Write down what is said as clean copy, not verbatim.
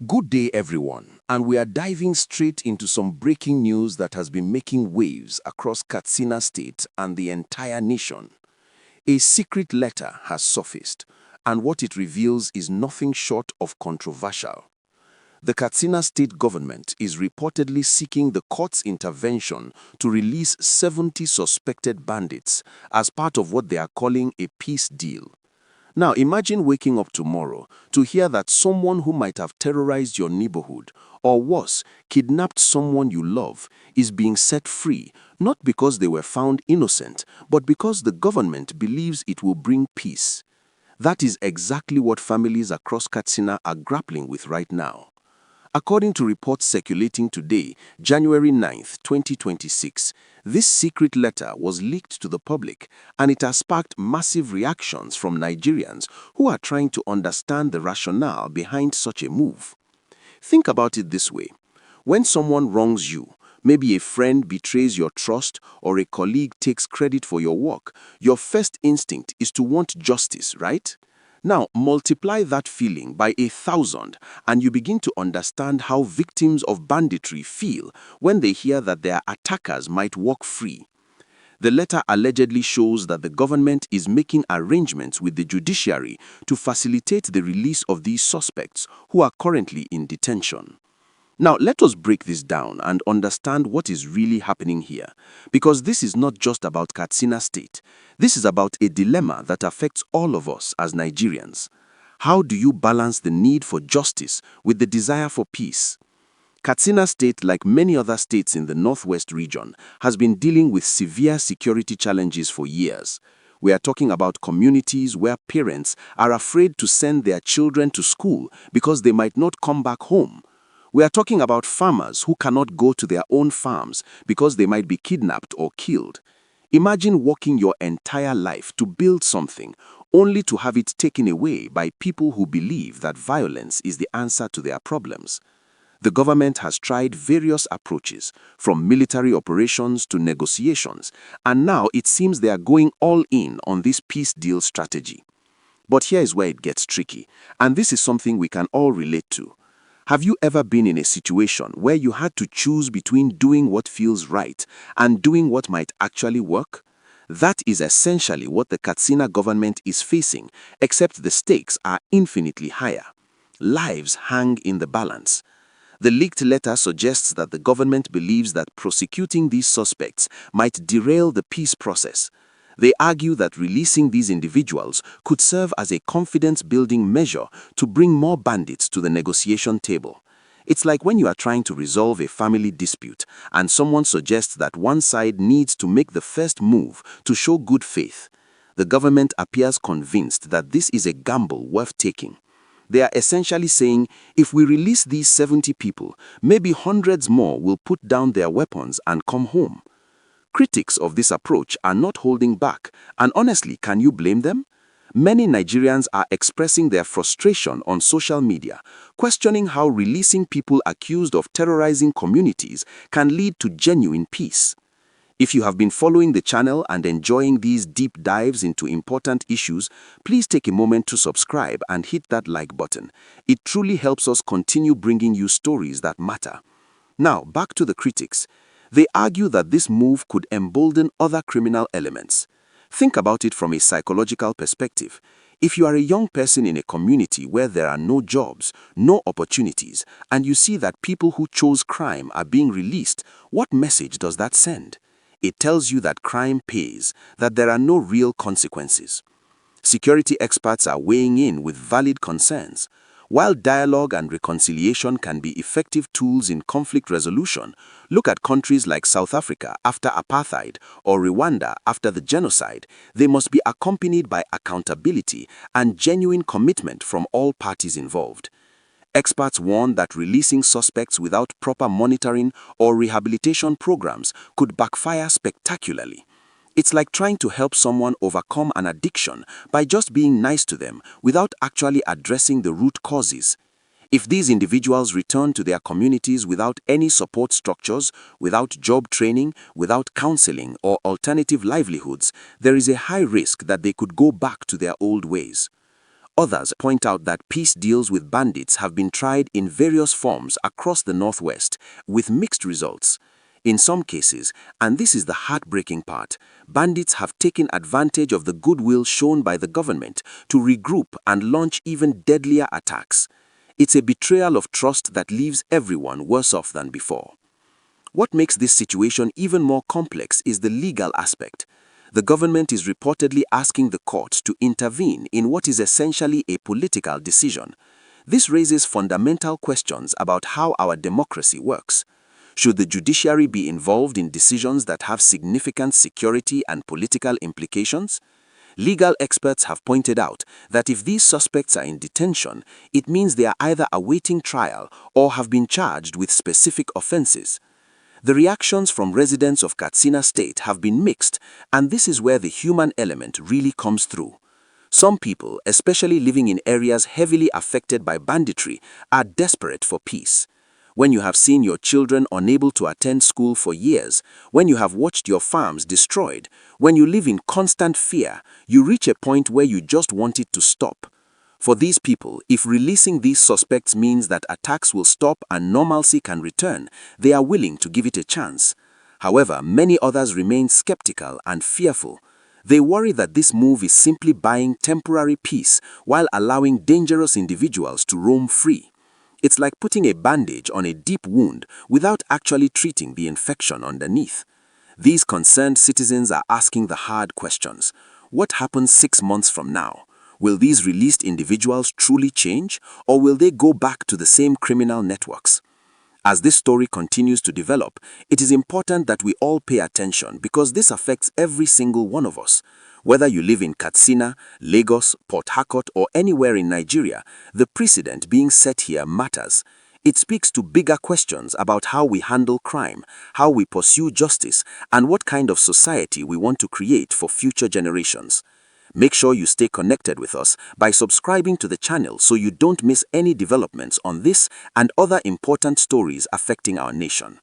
Good day, everyone, and we are diving straight into some breaking news that has been making waves across Katsina State and the entire nation. A secret letter has surfaced, and what it reveals is nothing short of controversial. The Katsina State government is reportedly seeking the court's intervention to release 70 suspected bandits as part of what they are calling a peace deal. Now, imagine waking up tomorrow to hear that someone who might have terrorized your neighborhood, or worse, kidnapped someone you love, is being set free, not because they were found innocent, but because the government believes it will bring peace. That is exactly what families across Katsina are grappling with right now. According to reports circulating today, January 9th, 2026, this secret letter was leaked to the public, and it has sparked massive reactions from Nigerians who are trying to understand the rationale behind such a move. Think about it this way. When someone wrongs you, maybe a friend betrays your trust or a colleague takes credit for your work, your first instinct is to want justice, right? Now, multiply that feeling by 1,000 and you begin to understand how victims of banditry feel when they hear that their attackers might walk free. The letter allegedly shows that the government is making arrangements with the judiciary to facilitate the release of these suspects who are currently in detention. Now, let us break this down and understand what is really happening here, because this is not just about Katsina State. This is about a dilemma that affects all of us as Nigerians. How do you balance the need for justice with the desire for peace? Katsina State, like many other states in the northwest region, has been dealing with severe security challenges for years. We are talking about communities where parents are afraid to send their children to school because they might not come back home. We are talking about farmers who cannot go to their own farms because they might be kidnapped or killed. Imagine working your entire life to build something, only to have it taken away by people who believe that violence is the answer to their problems. The government has tried various approaches, from military operations to negotiations, and now it seems they are going all in on this peace deal strategy. But here is where it gets tricky, and this is something we can all relate to. Have you ever been in a situation where you had to choose between doing what feels right and doing what might actually work? That is essentially what the Katsina government is facing, except the stakes are infinitely higher. Lives hang in the balance. The leaked letter suggests that the government believes that prosecuting these suspects might derail the peace process. They argue that releasing these individuals could serve as a confidence-building measure to bring more bandits to the negotiation table. It's like when you are trying to resolve a family dispute and someone suggests that one side needs to make the first move to show good faith. The government appears convinced that this is a gamble worth taking. They are essentially saying, if we release these 70 people, maybe hundreds more will put down their weapons and come home. Critics of this approach are not holding back, and honestly, can you blame them? Many Nigerians are expressing their frustration on social media, questioning how releasing people accused of terrorizing communities can lead to genuine peace. If you have been following the channel and enjoying these deep dives into important issues, please take a moment to subscribe and hit that like button. It truly helps us continue bringing you stories that matter. Now, back to the critics. They argue that this move could embolden other criminal elements. Think about it from a psychological perspective. If you are a young person in a community where there are no jobs, no opportunities, and you see that people who chose crime are being released, what message does that send? It tells you that crime pays, that there are no real consequences. Security experts are weighing in with valid concerns. While dialogue and reconciliation can be effective tools in conflict resolution, look at countries like South Africa after apartheid or Rwanda after the genocide. They must be accompanied by accountability and genuine commitment from all parties involved. Experts warn that releasing suspects without proper monitoring or rehabilitation programs could backfire spectacularly. It's like trying to help someone overcome an addiction by just being nice to them without actually addressing the root causes. If these individuals return to their communities without any support structures, without job training, without counseling or alternative livelihoods, there is a high risk that they could go back to their old ways. Others point out that peace deals with bandits have been tried in various forms across the Northwest, with mixed results. In some cases, and this is the heartbreaking part, bandits have taken advantage of the goodwill shown by the government to regroup and launch even deadlier attacks. It's a betrayal of trust that leaves everyone worse off than before. What makes this situation even more complex is the legal aspect. The government is reportedly asking the courts to intervene in what is essentially a political decision. This raises fundamental questions about how our democracy works. Should the judiciary be involved in decisions that have significant security and political implications? Legal experts have pointed out that if these suspects are in detention, it means they are either awaiting trial or have been charged with specific offenses. The reactions from residents of Katsina State have been mixed, and this is where the human element really comes through. Some people, especially living in areas heavily affected by banditry, are desperate for peace. When you have seen your children unable to attend school for years, when you have watched your farms destroyed, when you live in constant fear, you reach a point where you just want it to stop. For these people, if releasing these suspects means that attacks will stop and normalcy can return, they are willing to give it a chance. However, many others remain skeptical and fearful. They worry that this move is simply buying temporary peace while allowing dangerous individuals to roam free. It's like putting a bandage on a deep wound without actually treating the infection underneath. These concerned citizens are asking the hard questions. What happens 6 months from now? Will these released individuals truly change, or will they go back to the same criminal networks? As this story continues to develop, it is important that we all pay attention because this affects every single one of us. Whether you live in Katsina, Lagos, Port Harcourt, or anywhere in Nigeria, the precedent being set here matters. It speaks to bigger questions about how we handle crime, how we pursue justice, and what kind of society we want to create for future generations. Make sure you stay connected with us by subscribing to the channel so you don't miss any developments on this and other important stories affecting our nation.